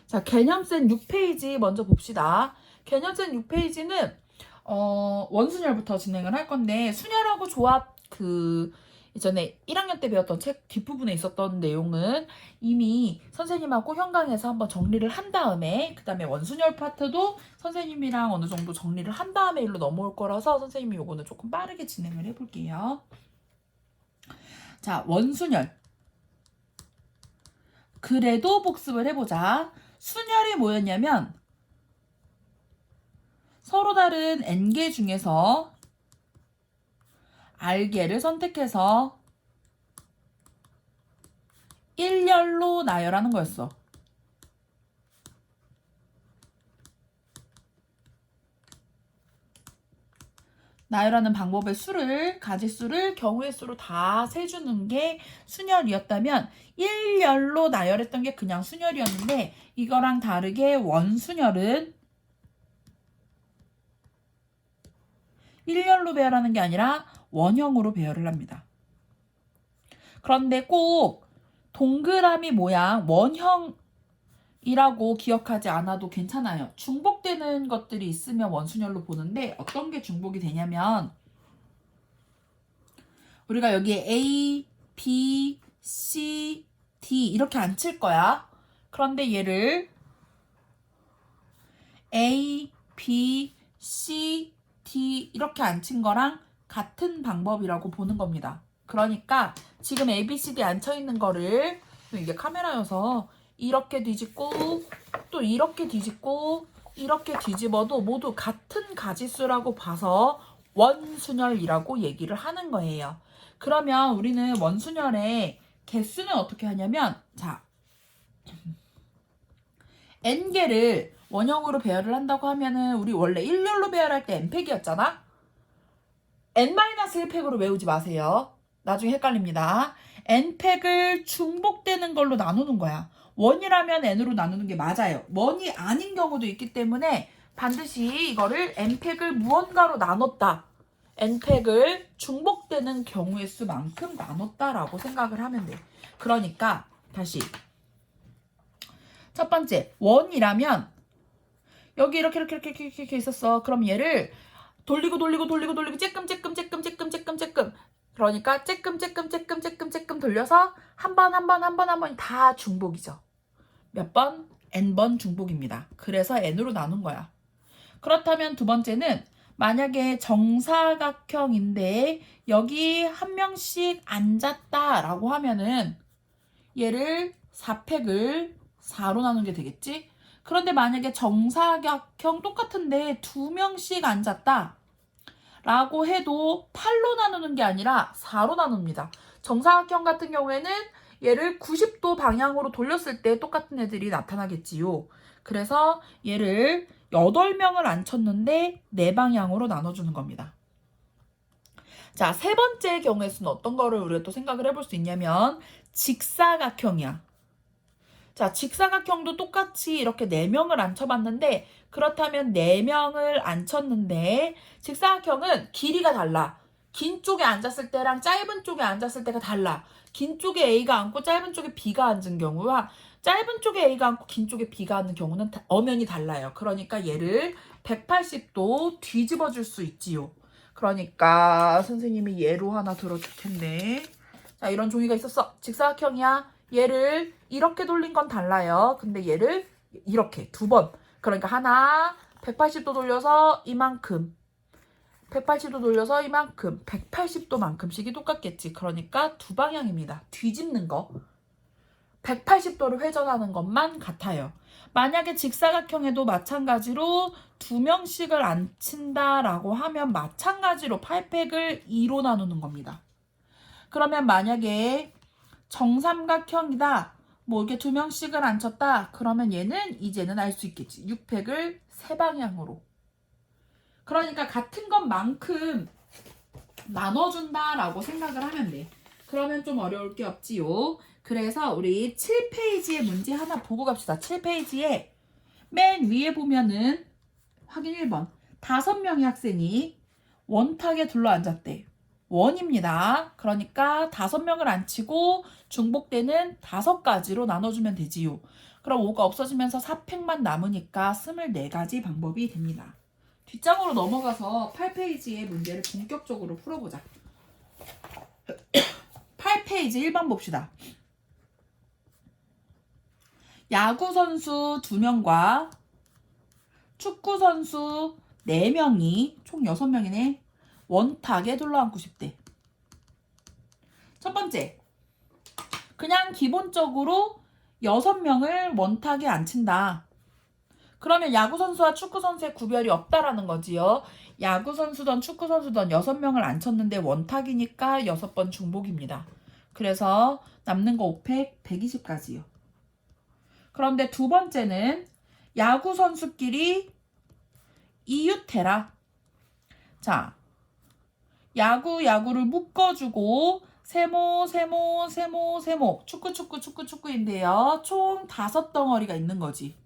자, 개념센 6페이지 먼저 봅시다. 개념센 6페이지는 원순열부터 진행을 할 건데, 순열하고 조합 이전에 1학년 때 배웠던 책 뒷부분에 있었던 내용은 이미 선생님하고 현강에서 한번 정리를 한 다음에, 그 다음에 원순열 파트도 선생님이랑 어느 정도 정리를 한 다음에 일로 넘어올 거라서 선생님이 요거는 조금 빠르게 진행을 해볼게요. 자, 원순열. 그래도 복습을 해보자. 순열이 뭐였냐면 서로 다른 n개 중에서 r개를 선택해서 일렬로 나열하는 거였어. 나열하는 방법의 수를, 가지수를 경우의 수로 다 세주는 게 순열이었다면 일렬로 나열했던 게 그냥 순열이었는데, 이거랑 다르게 원순열은 일렬로 배열하는 게 아니라 원형으로 배열을 합니다. 그런데 꼭 동그라미 모양 원형이라고 기억하지 않아도 괜찮아요. 중복되는 것들이 있으면 원순열로 보는데, 어떤 게 중복이 되냐면 우리가 여기에 A, B, C, D 이렇게 안 칠 거야. 그런데 얘를 A, B, C, D 이렇게 안 친 거랑 같은 방법이라고 보는 겁니다. 그러니까 지금 A, B, C, D 안 쳐 있는 거를, 이게 카메라여서 이렇게 뒤집고 또 이렇게 뒤집고 이렇게 뒤집어도 모두 같은 가지수라고 봐서 원순열이라고 얘기를 하는 거예요. 그러면 우리는 원순열의 개수는 어떻게 하냐면, 자, n개를 원형으로 배열을 한다고 하면은 우리 원래 일렬로 배열할 때 n팩이었잖아? n-1팩으로 외우지 마세요. 나중에 헷갈립니다. n팩을 중복되는 걸로 나누는 거야. 원이라면 n으로 나누는 게 맞아요. 원이 아닌 경우도 있기 때문에 반드시 이거를 n팩을 무언가로 나눴다, n팩을 중복되는 경우의 수만큼 나눴다라고 생각을 하면 돼. 그러니까 다시 첫 번째, 원이라면 여기 이렇게 있었어. 그럼 얘를 돌리고 쬐끔. 그러니까 쬐끔 돌려서 한 번이 다 중복이죠. 몇 번? n번 중복입니다. 그래서 n으로 나눈 거야. 그렇다면 두 번째는 만약에 정사각형인데 여기 한 명씩 앉았다라고 하면은 얘를 4팩을 4로 나누는 게 되겠지? 그런데 만약에 정사각형 똑같은데 2명씩 앉았다 라고 해도 8로 나누는 게 아니라 4로 나눕니다. 정사각형 같은 경우에는 얘를 90도 방향으로 돌렸을 때 똑같은 애들이 나타나겠지요. 그래서 얘를 8명을 앉혔는데 4방향으로 나눠주는 겁니다. 자, 세 번째 경우의 수는 어떤 거를 우리가 또 생각을 해볼 수 있냐면 직사각형이야. 자, 직사각형도 똑같이 이렇게 4명을 앉혀봤는데, 그렇다면 4명을 앉혔는데 직사각형은 길이가 달라. 긴 쪽에 앉았을 때랑 짧은 쪽에 앉았을 때가 달라. 긴 쪽에 A가 앉고 짧은 쪽에 B가 앉은 경우와 짧은 쪽에 A가 앉고 긴 쪽에 B가 앉는 경우는 엄연히 달라요. 그러니까 얘를 180도 뒤집어 줄 수 있지요. 그러니까 선생님이 예로 하나 들어줄 텐데, 자, 이런 종이가 있었어. 직사각형이야. 얘를 이렇게 돌린 건 달라요. 근데 얘를 이렇게 2번. 그러니까 하나 180도 돌려서 이만큼, 180도 돌려서 이만큼, 180도만큼씩이 똑같겠지. 그러니까 2방향입니다. 뒤집는 거. 180도를 회전하는 것만 같아요. 만약에 직사각형에도 마찬가지로 2명씩을 앉힌다라고 하면 마찬가지로 8팩을 2로 나누는 겁니다. 그러면 만약에 정삼각형이다, 뭐 이렇게 2명씩을 앉혔다, 그러면 얘는 이제는 알 수 있겠지. 6팩을 3방향으로. 그러니까 같은 것만큼 나눠준다라고 생각을 하면 돼. 그러면 좀 어려울 게 없지요. 그래서 우리 7페이지의 문제 하나 보고 갑시다. 7페이지에 맨 위에 보면은 확인 1번. 5명의 학생이 원탁에 둘러앉았대. 원입니다. 그러니까 5명을 앉히고 중복되는 5가지로 나눠주면 되지요. 그럼 5가 없어지면서 4팩만 남으니까 24가지 방법이 됩니다. 뒷장으로 넘어가서 8페이지의 문제를 본격적으로 풀어보자. 8페이지 1번 봅시다. 야구선수 2명과 축구선수 4명이 총 6명이네. 원탁에 둘러앉고 싶대. 첫 번째, 그냥 기본적으로 6명을 원탁에 앉힌다. 그러면 야구선수와 축구선수의 구별이 없다라는 거지요. 야구선수든 축구선수든 6명을 앉혔는데 원탁이니까 6번 중복입니다. 그래서 남는 거 5팩 120가지요. 그런데 두 번째는 야구선수끼리 이웃해라. 자, 야구를 묶어주고 세모 축구인데요. 총 5덩어리가 있는 거지.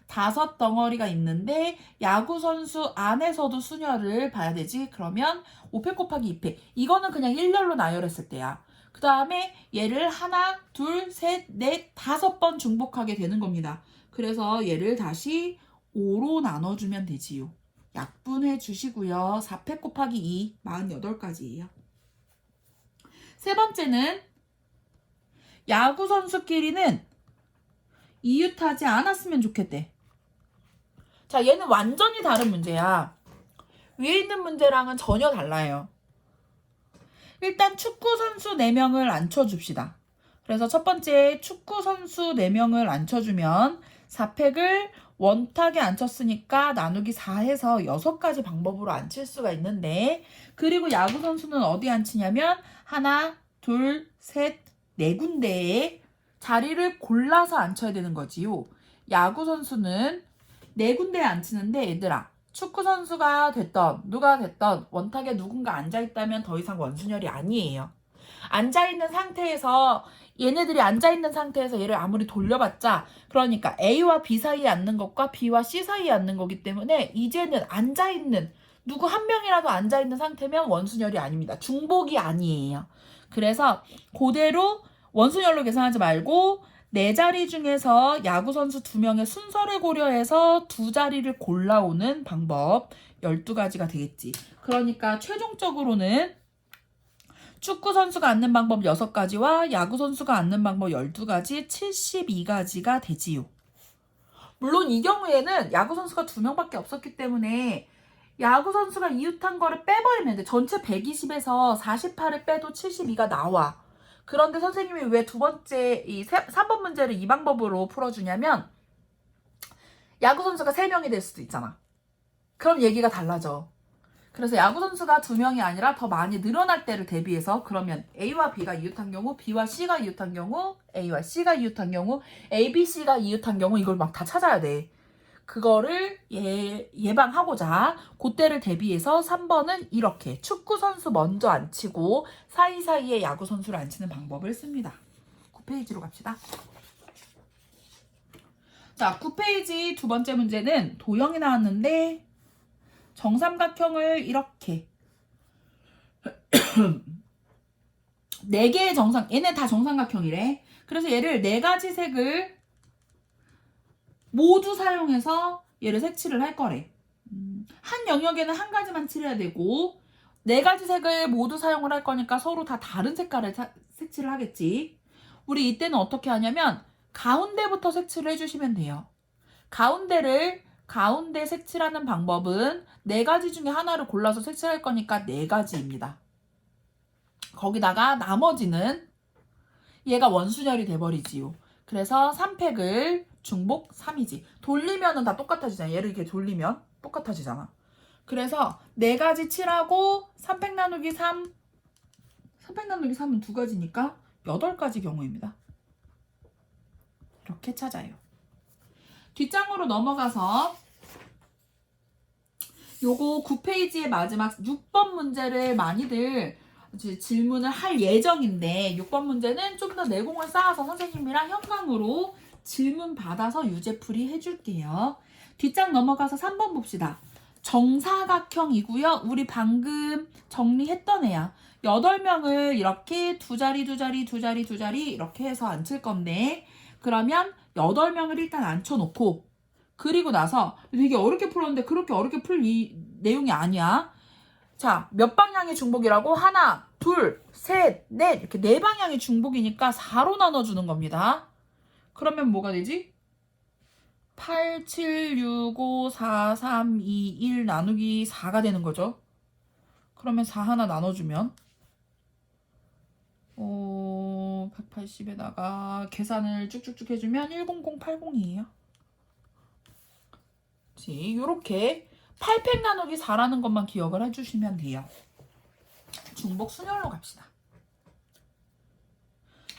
5덩어리가 있는데 야구선수 안에서도 수녀를 봐야 되지. 그러면 5팩 곱하기 2팩. 이거는 그냥 일렬로 나열했을 때야. 그 다음에 얘를 하나, 둘, 셋, 넷, 5번 중복하게 되는 겁니다. 그래서 얘를 다시 5로 나눠주면 되지요. 약분해 주시고요. 4팩 곱하기 2, 48가지예요. 세 번째는 야구 선수끼리는 이웃하지 않았으면 좋겠대. 자, 얘는 완전히 다른 문제야. 위에 있는 문제랑은 전혀 달라요. 일단 축구 선수 4명을 앉혀줍시다. 그래서 첫 번째 축구 선수 4명을 앉혀주면 4팩을 원탁에 앉혔으니까 나누기 4 해서 6가지 방법으로 앉힐 수가 있는데, 그리고 야구 선수는 어디 앉히냐면 하나, 둘, 셋, 4군데에 자리를 골라서 앉혀야 되는 거지요. 야구 선수는 4군데에 앉히는데 얘들아, 축구 선수가 됐던 누가 됐던 원탁에 누군가 앉아있다면 더 이상 원순열이 아니에요. 앉아있는 상태에서 얘네들이 앉아있는 상태에서 얘를 아무리 돌려봤자, 그러니까 A와 B 사이에 앉는 것과 B와 C 사이에 앉는 거기 때문에 이제는 앉아있는 누구 한 명이라도 앉아있는 상태면 원순열이 아닙니다. 중복이 아니에요. 그래서 그대로 원순열로 계산하지 말고 4자리 중에서 야구선수 2명의 순서를 고려해서 2자리를 골라오는 방법 12가지가 되겠지. 그러니까 최종적으로는 축구선수가 앉는 방법 6가지와 야구선수가 앉는 방법 12가지, 72가지가 되지요. 물론 이 경우에는 야구선수가 2명밖에 없었기 때문에 야구선수가 이웃한 거를 빼버리면 돼. 전체 120에서 48을 빼도 72가 나와. 그런데 선생님이 왜 두 번째, 3번 문제를 이 방법으로 풀어주냐면, 야구선수가 3명이 될 수도 있잖아. 그럼 얘기가 달라져. 그래서 야구선수가 2명이 아니라 더 많이 늘어날 때를 대비해서, 그러면 A와 B가 이웃한 경우, B와 C가 이웃한 경우, A와 C가 이웃한 경우, A, B, C가 이웃한 경우, 이걸 막 다 찾아야 돼. 그거를 예방하고자 그때를 대비해서 3번은 이렇게 축구선수 먼저 앉히고 사이사이에 야구선수를 앉히는 방법을 씁니다. 9페이지로 갑시다. 자, 9페이지 두 번째 문제는 도형이 나왔는데 정삼각형을 이렇게 4개의 얘네 다 정삼각형이래. 그래서 얘를 4가지 색을 모두 사용해서 얘를 색칠을 할 거래. 한 영역에는 한 가지만 칠해야 되고 4가지 색을 모두 사용을 할 거니까 서로 다 다른 색깔을 색칠을 하겠지. 우리 이때는 어떻게 하냐면 가운데부터 색칠을 해주시면 돼요. 가운데 색칠하는 방법은 4가지 중에 하나를 골라서 색칠할 거니까 4가지입니다. 거기다가 나머지는 얘가 원순열이 돼버리지요. 그래서 3팩을 중복 3이지. 돌리면은 다 똑같아지잖아. 얘를 이렇게 돌리면 똑같아지잖아. 그래서 4가지 칠하고 3팩 나누기 3. 3팩 나누기 3은 2가지니까 8가지 경우입니다. 이렇게 찾아요. 뒷장으로 넘어가서 요거 9페이지의 마지막 6번 문제를 많이들 질문을 할 예정인데 6번 문제는 좀 더 내공을 쌓아서 선생님이랑 현강으로 질문 받아서 유제풀이 해줄게요. 뒷장 넘어가서 3번 봅시다. 정사각형이고요. 우리 방금 정리했던 애야. 8명을 이렇게 2자리 이렇게 해서 앉힐 건데, 그러면 8명을 일단 앉혀놓고 그리고 나서 되게 어렵게 풀었는데 그렇게 어렵게 풀 이 내용이 아니야. 자, 몇 방향의 중복이라고? 하나, 둘, 셋, 넷 이렇게 4방향의 중복이니까 4로 나눠주는 겁니다. 그러면 뭐가 되지? 8, 7, 6, 5, 4, 3, 2, 1 나누기 4가 되는 거죠. 그러면 4 하나 나눠주면 180에다가 계산을 쭉쭉쭉 해주면 10080이에요. 이렇게 8팩 나누기 4라는 것만 기억을 해주시면 돼요. 중복 순열로 갑시다.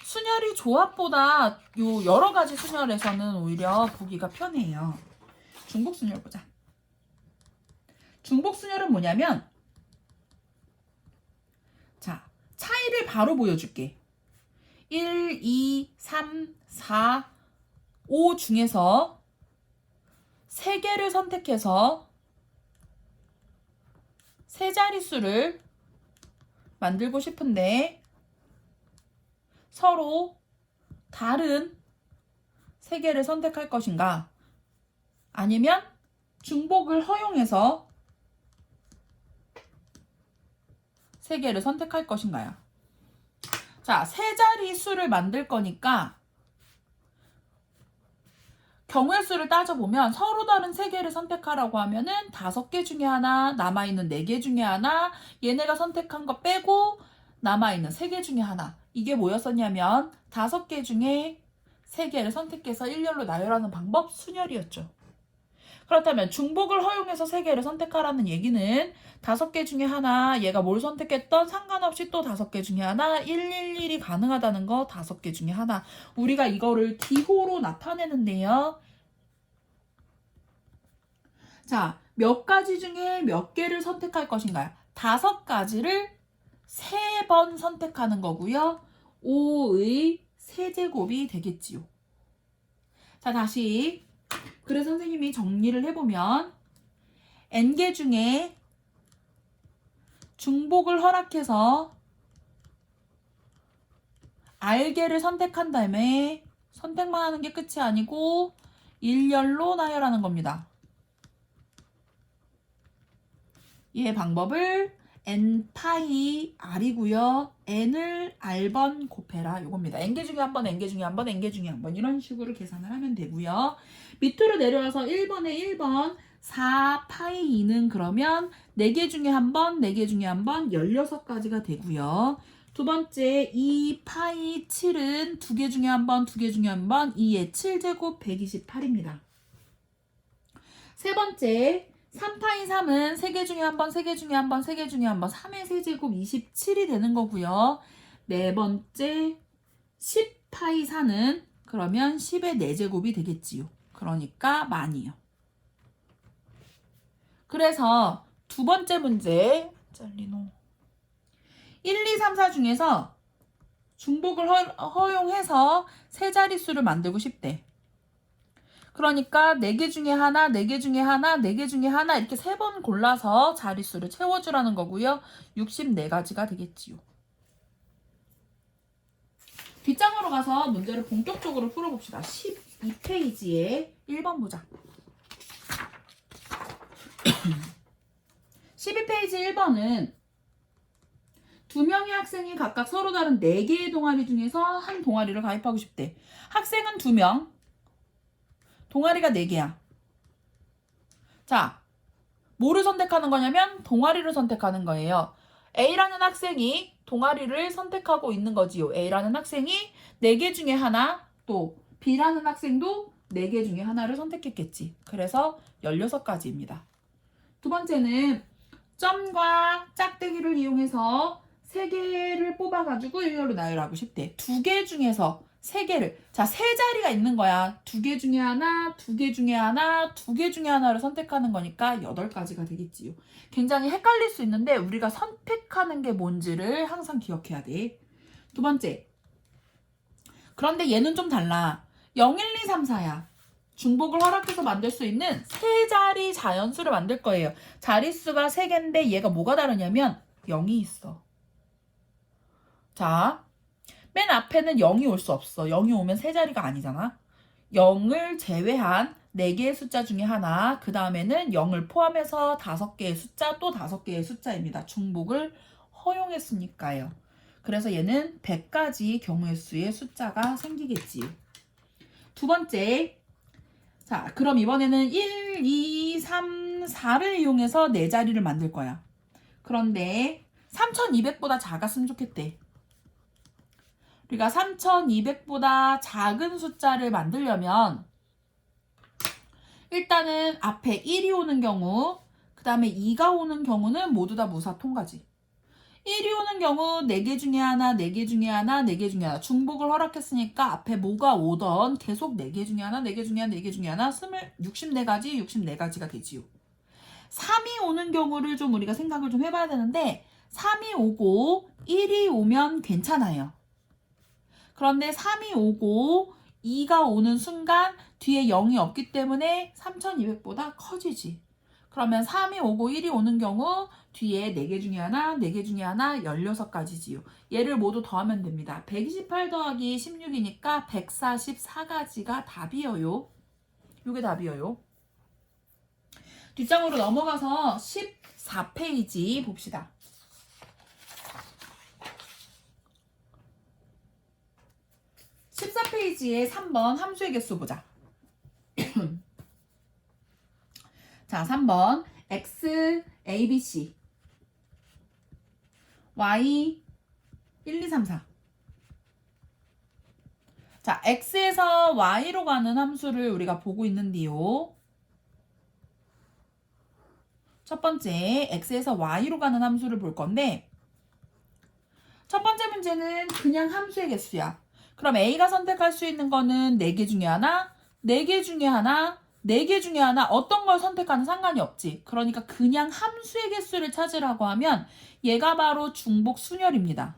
순열이 조합보다 요 여러 가지 순열에서는 오히려 보기가 편해요. 중복 순열 보자. 중복 순열은 뭐냐면 자, 차이를 바로 보여줄게. 1, 2, 3, 4, 5 중에서 3개를 선택해서 세 자릿수를 만들고 싶은데 서로 다른 3개를 선택할 것인가? 아니면 중복을 허용해서 3개를 선택할 것인가요? 자, 세 자릿수를 만들 거니까 경우의 수를 따져보면 서로 다른 3개를 선택하라고 하면은 5개 중에 하나, 남아있는 4개 중에 하나, 얘네가 선택한 거 빼고 남아있는 3개 중에 하나. 이게 뭐였었냐면 5개 중에 3개를 선택해서 일렬로 나열하는 방법 순열이었죠. 그렇다면 중복을 허용해서 3개를 선택하라는 얘기는 5개 중에 하나, 얘가 뭘 선택했던 상관없이 또 5개 중에 하나, 111이 가능하다는 거 5개 중에 하나. 우리가 이거를 기호로 나타내는데요. 자, 몇 가지 중에 몇 개를 선택할 것인가요? 5가지를 3번 선택하는 거고요. 5의 세제곱이 되겠지요. 자, 다시 그래서 선생님이 정리를 해보면 n개 중에 중복을 허락해서 r개를 선택한 다음에 선택만 하는 게 끝이 아니고 일렬로 나열하는 겁니다. 이 방법을 n 파이 r이고요. n을 r번 곱해라 이겁니다. n개 중에 한 번, n개 중에 한 번, n개 중에 한 번 이런 식으로 계산을 하면 되고요. 밑으로 내려와서 1번에 1번 4 파이 2는 그러면 4개 중에 한 번, 4개 중에 한 번 16가지가 되고요. 두 번째 2 파이 7은 2개 중에 한 번, 2개 중에 한 번 2의 7제곱 128입니다. 세 번째 3파이 3은 3개 중에 한 번, 3개 중에 한 번, 3개 중에 한 번 3의 세제곱 27이 되는 거고요. 네 번째 10파이 4는 그러면 10의 4제곱이 되겠지요. 그러니까 만이요. 그래서 두 번째 문제 1, 2, 3, 4 중에서 중복을 허용해서 세 자릿수를 만들고 싶대. 그러니까 4개 중에 하나, 4개 중에 하나, 4개 중에 하나 이렇게 3번 골라서 자릿수를 채워주라는 거고요. 64가지가 되겠지요. 뒷장으로 가서 문제를 본격적으로 풀어봅시다. 12페이지에 1번 보자. 12페이지 1번은 2명의 학생이 각각 서로 다른 4개의 동아리 중에서 한 동아리를 가입하고 싶대. 학생은 2명, 동아리가 4개야. 자, 뭐를 선택하는 거냐면 동아리를 선택하는 거예요. A라는 학생이 동아리를 선택하고 있는 거지요. A라는 학생이 4개 중에 하나, 또 B라는 학생도 4개 중에 하나를 선택했겠지. 그래서 16가지입니다. 두 번째는 점과 짝대기를 이용해서 3개를 뽑아가지고 일렬로 나열하고 싶대. 2개 중에서 3개를. 자, 3자리가 있는 거야. 2개 중에 하나, 2개 중에 하나, 2개 중에 하나를 선택하는 거니까 8가지가 되겠지요. 굉장히 헷갈릴 수 있는데 우리가 선택하는 게 뭔지를 항상 기억해야 돼. 두 번째. 그런데 얘는 좀 달라. 0, 1, 2, 3, 4야. 중복을 허락해서 만들 수 있는 3자리 자연수를 만들 거예요. 자릿수가 3개인데 얘가 뭐가 다르냐면 0이 있어. 자, 맨 앞에는 0이 올 수 없어. 0이 오면 3자리가 아니잖아. 0을 제외한 4개의 숫자 중에 하나, 그 다음에는 0을 포함해서 5개의 숫자, 또 5개의 숫자입니다. 중복을 허용했으니까요. 그래서 얘는 100가지 경우의 수의 숫자가 생기겠지요. 두 번째, 자, 그럼 이번에는 1, 2, 3, 4를 이용해서 4자리를 만들 거야. 그런데 3200보다 작았으면 좋겠대. 우리가 3200보다 작은 숫자를 만들려면 일단은 앞에 1이 오는 경우, 그 다음에 2가 오는 경우는 모두 다 무사 통과지. 1이 오는 경우 4개 중에 하나, 4개 중에 하나, 4개 중에 하나. 중복을 허락했으니까 앞에 뭐가 오던 계속 4개 중에 하나, 4개 중에 하나, 4개 중에 하나, 64가지, 64가지가 되지요. 3이 오는 경우를 좀 우리가 생각을 좀 해봐야 되는데 3이 오고 1이 오면 괜찮아요. 그런데 3이 오고 2가 오는 순간 뒤에 0이 없기 때문에 3200보다 커지지. 그러면 3이 오고 1이 오는 경우 뒤에 4개 중에 하나, 4개 중에 하나, 16가지지요. 얘를 모두 더하면 됩니다. 128 더하기 16이니까 144가지가 답이에요. 이게 답이에요. 뒷장으로 넘어가서 14페이지 봅시다. 14페이지에 3번 함수의 개수 보자. 자, 3번 x, a, b, c y 1, 2, 3, 4. 자, x에서 y로 가는 함수를 우리가 보고 있는데요. 첫 번째 x에서 y로 가는 함수를 볼 건데 첫 번째 문제는 그냥 함수의 개수야. 그럼 A가 선택할 수 있는 거는 4개 중에 하나, 4개 중에 하나, 4개 중에 하나 어떤 걸 선택하는 상관이 없지. 그러니까 그냥 함수의 개수를 찾으라고 하면 얘가 바로 중복 순열입니다.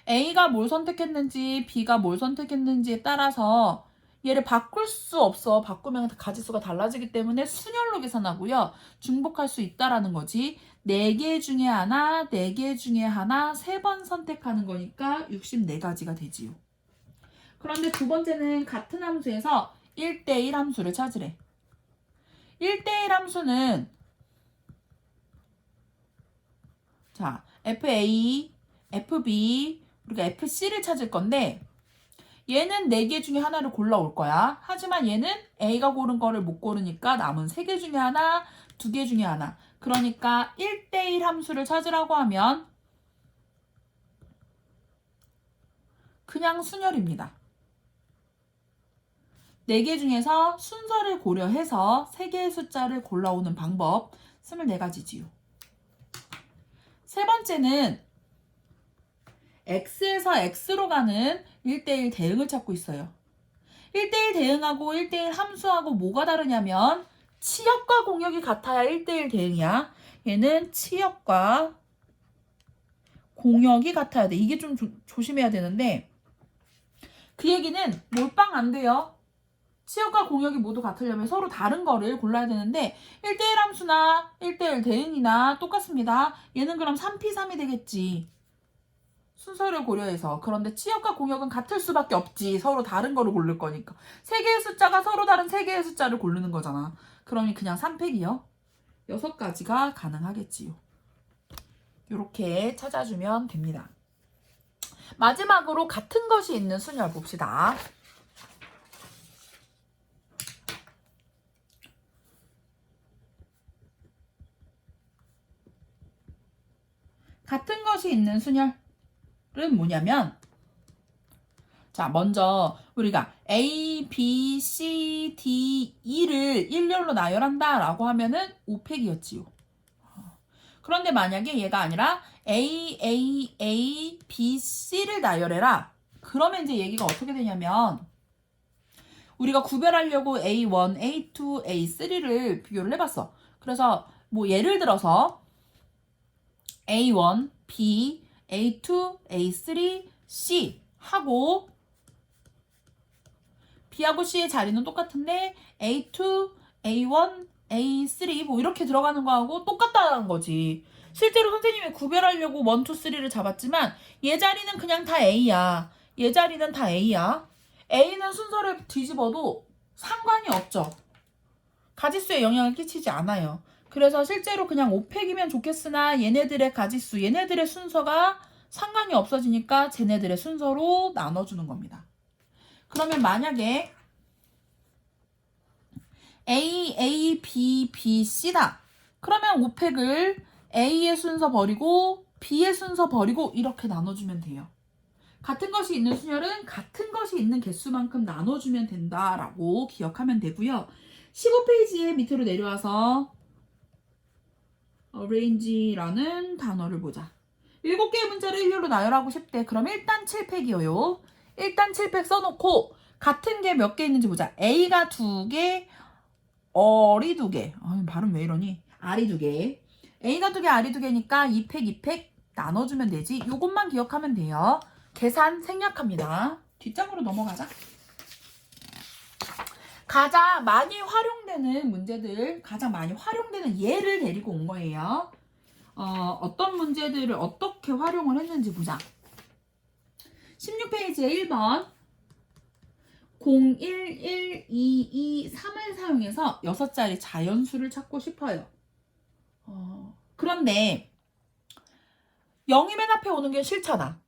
A가 뭘 선택했는지 B가 뭘 선택했는지에 따라서 얘를 바꿀 수 없어. 바꾸면 가지수가 달라지기 때문에 순열로 계산하고요. 중복할 수 있다라는 거지. 4개 중에 하나, 4개 중에 하나, 3번 선택하는 거니까 64가지가 되지요. 그런데 두 번째는 같은 함수에서 1대1 함수를 찾으래. 1대1 함수는 자, FA, FB, 우리가 FC를 찾을 건데 얘는 4개 중에 하나를 골라올 거야. 하지만 얘는 A가 고른 거를 못 고르니까 남은 3개 중에 하나, 2개 중에 하나. 그러니까 1대1 함수를 찾으라고 하면 그냥 순열입니다. 4개 중에서 순서를 고려해서 3개의 숫자를 골라오는 방법 24가지지요. 세 번째는 x에서 x로 가는 1대1 대응을 찾고 있어요. 1대1 대응하고 1대1 함수하고 뭐가 다르냐면 치역과 공역이 같아야 1대1 대응이야. 얘는 치역과 공역이 같아야 돼. 이게 좀 조심해야 되는데 그 얘기는 몰빵 안 돼요. 치역과 공역이 모두 같으려면 서로 다른 거를 골라야 되는데 1대1 함수나 1대1 대응이나 똑같습니다. 얘는 그럼 3p3이 되겠지. 순서를 고려해서. 그런데 치역과 공역은 같을 수밖에 없지. 서로 다른 거를 고를 거니까. 3개의 숫자가 서로 다른 3개의 숫자를 고르는 거잖아. 그러니 그냥 3팩이요. 6가지가 가능하겠지요. 이렇게 찾아주면 됩니다. 마지막으로 같은 것이 있는 순열 봅시다. 같은 것이 있는 순열은 뭐냐면 자, 먼저 우리가 A, B, C, D, E를 일렬로 나열한다 라고 하면은 5팩이었지요. 그런데 만약에 얘가 아니라 A, A, A, B, C를 나열해라. 그러면 이제 얘기가 어떻게 되냐면 우리가 구별하려고 A1, A2, A3를 비교를 해봤어. 그래서 뭐 예를 들어서 A1, B, A2, A3, C 하고 B하고 C의 자리는 똑같은데 A2, A1, A3 뭐 이렇게 들어가는 거하고 똑같다는 거지. 실제로 선생님이 구별하려고 1, 2, 3를 잡았지만 얘 자리는 그냥 다 A야. 얘 자리는 다 A야. A는 순서를 뒤집어도 상관이 없죠. 가지수에 영향을 끼치지 않아요. 그래서 실제로 그냥 5팩이면 좋겠으나 얘네들의 가지수, 얘네들의 순서가 상관이 없어지니까 쟤네들의 순서로 나눠주는 겁니다. 그러면 만약에 A, A, B, B, C다. 그러면 5팩을 A의 순서 버리고 B의 순서 버리고 이렇게 나눠주면 돼요. 같은 것이 있는 순열은 같은 것이 있는 개수만큼 나눠주면 된다라고 기억하면 되고요. 15페이지에 밑으로 내려와서 arrange라는 단어를 보자. 7개의 문자를 일렬로 나열하고 싶대. 그럼 일단 7팩이에요. 일단 7팩 써놓고 같은 게 몇 개 있는지 보자. A가 2개, R이 2개. 발음 왜 이러니? R이 2개. A가 2개, R이 2개니까 2팩, 2팩 나눠주면 되지. 요것만 기억하면 돼요. 계산 생략합니다. 뒷장으로 넘어가자. 가장 많이 활용되는 문제들, 가장 많이 활용되는 예를 데리고 온 거예요. 어떤 문제들을 어떻게 활용을 했는지 보자. 16페이지에 1번 0, 1, 1, 2, 2, 3을 사용해서 6자리 자연수를 찾고 싶어요. 그런데 0이 맨 앞에 오는 게 싫잖아.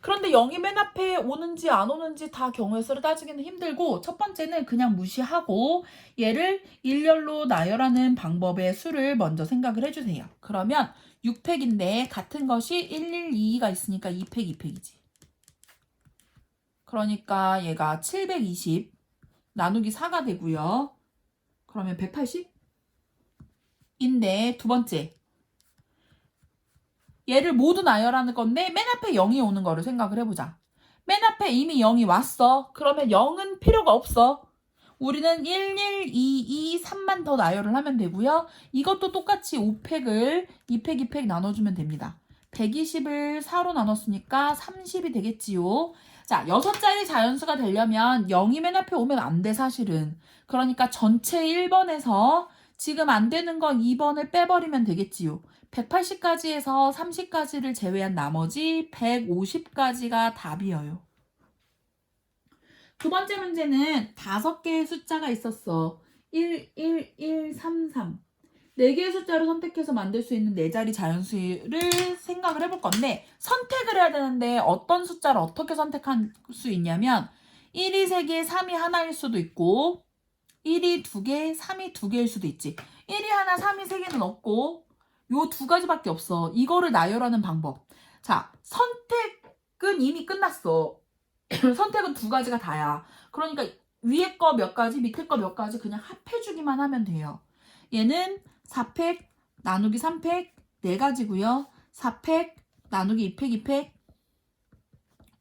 그런데 0이 맨 앞에 오는지 안 오는지 다 경우의 수를 따지기는 힘들고, 첫 번째는 그냥 무시하고 얘를 일렬로 나열하는 방법의 수를 먼저 생각을 해주세요. 그러면 6팩인데 같은 것이 1, 1, 2, 2가 있으니까 2팩, 2팩이지. 그러니까 얘가 720 나누기 4가 되고요. 그러면 180인데 두 번째 얘를 모두 나열하는 건데 맨 앞에 0이 오는 거를 생각을 해보자. 맨 앞에 이미 0이 왔어. 그러면 0은 필요가 없어. 우리는 1, 1, 2, 2, 3만 더 나열을 하면 되고요. 이것도 똑같이 5팩을 2팩, 2팩 나눠주면 됩니다. 120을 4로 나눴으니까 30이 되겠지요. 자, 6자리 자연수가 되려면 0이 맨 앞에 오면 안 돼, 사실은. 그러니까 전체 1번에서 지금 안 되는 건 2번을 빼버리면 되겠지요. 180까지에서 30까지를 제외한 나머지 150까지가 답이에요. 두 번째 문제는 5개의 숫자가 있었어. 1, 1, 1, 3, 3. 4개의 숫자를 선택해서 만들 수 있는 4자리 자연수를 생각을 해볼 건데, 선택을 해야 되는데 어떤 숫자를 어떻게 선택할 수 있냐면 1이 3개, 3이 하나일 수도 있고 1이 2개, 3이 2개일 수도 있지. 1이 하나, 3이 3개는 없고 요 2가지밖에 없어. 이거를 나열하는 방법. 자, 선택은 이미 끝났어. 선택은 2가지가 다야. 그러니까 위에 거 몇 가지, 밑에 거 몇 가지 그냥 합해주기만 하면 돼요. 얘는 4팩 나누기 3팩 4가지고요. 4팩 나누기 2팩 2팩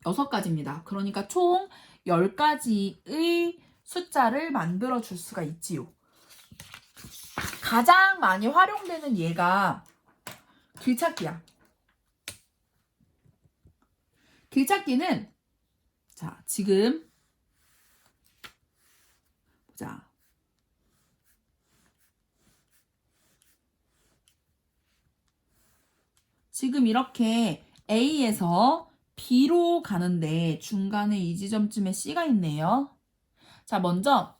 6가지입니다. 그러니까 총 10가지의 숫자를 만들어 줄 수가 있지요. 가장 많이 활용되는 예가 길찾기야. 길찾기는 자, 지금 보자. 지금 이렇게 A에서 B로 가는데 중간에 이 지점쯤에 C가 있네요. 자, 먼저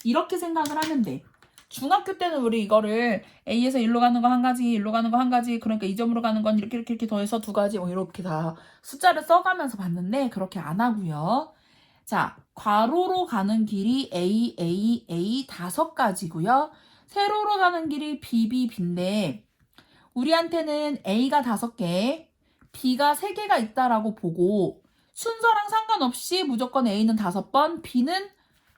이렇게 생각을 하면 돼. 중학교 때는 우리 이거를 A에서 1로 가는 거 한 가지, 1로 가는 거 한 가지, 그러니까 이 점으로 가는 건 이렇게 더해서 2가지, 이렇게 다 숫자를 써가면서 봤는데 그렇게 안 하고요. 자, 괄호로 가는 길이 A, A, A 5가지고요. 세로로 가는 길이 B, B, B인데 우리한테는 A가 5개, B가 3개가 있다라고 보고 순서랑 상관없이 무조건 A는 5번, B는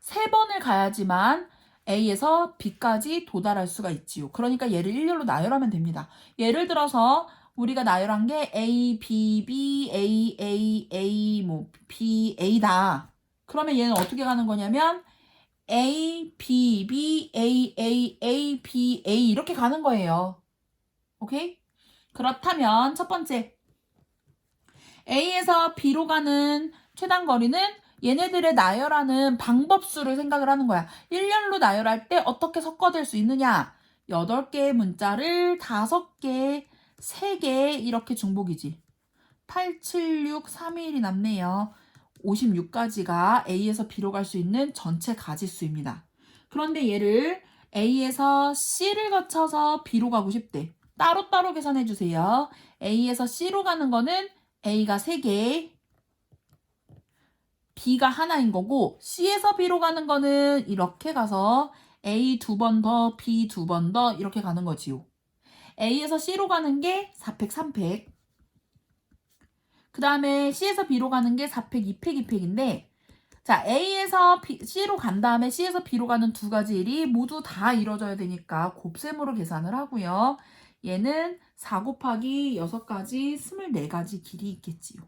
3번을 가야지만 A에서 B까지 도달할 수가 있지요. 그러니까 얘를 일렬로 나열하면 됩니다. 예를 들어서 우리가 나열한 게 A, B, B, A, A, A, B, A다. 그러면 얘는 어떻게 가는 거냐면 A, B, B, A, A, A, B, A 이렇게 가는 거예요. 오케이? 그렇다면 첫 번째 A에서 B로 가는 최단 거리는 얘네들의 나열하는 방법수를 생각을 하는 거야. 일렬로 나열할 때 어떻게 섞어댈 수 있느냐? 8개의 문자를 5개, 3개 이렇게 중복이지. 8, 7, 6, 3, 1이 남네요. 56가지가 A에서 B로 갈 수 있는 전체 가지수입니다. 그런데 얘를 A에서 C를 거쳐서 B로 가고 싶대. 따로따로 계산해 주세요. A에서 C로 가는 거는 A가 3개, B가 하나인 거고, C에서 B로 가는 거는 이렇게 가서 A 2번 더, B 2번 더 이렇게 가는 거지요. A에서 C로 가는 게 4팩, 3팩. 그 다음에 C에서 B로 가는 게 4팩, 2팩, 2팩인데, 자, A에서 C로 간 다음에 C에서 B로 가는 두 가지 일이 모두 다 이루어져야 되니까 곱셈으로 계산을 하고요. 얘는 4 곱하기 6가지, 24가지 길이 있겠지요.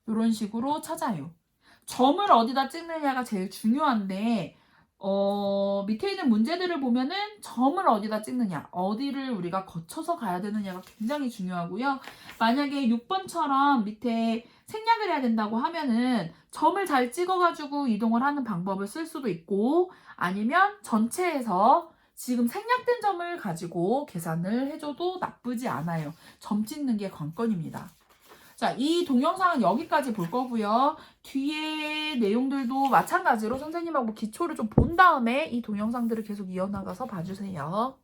이런 식으로 찾아요. 점을 어디다 찍느냐가 제일 중요한데, 밑에 있는 문제들을 보면은 점을 어디다 찍느냐, 어디를 우리가 거쳐서 가야 되느냐가 굉장히 중요하고요. 만약에 6번처럼 밑에 생략을 해야 된다고 하면은 점을 잘 찍어가지고 이동을 하는 방법을 쓸 수도 있고, 아니면 전체에서 지금 생략된 점을 가지고 계산을 해줘도 나쁘지 않아요. 점 찍는 게 관건입니다. 자, 이 동영상은 여기까지 볼 거고요. 뒤에 내용들도 마찬가지로 선생님하고 기초를 좀 본 다음에 이 동영상들을 계속 이어나가서 봐주세요.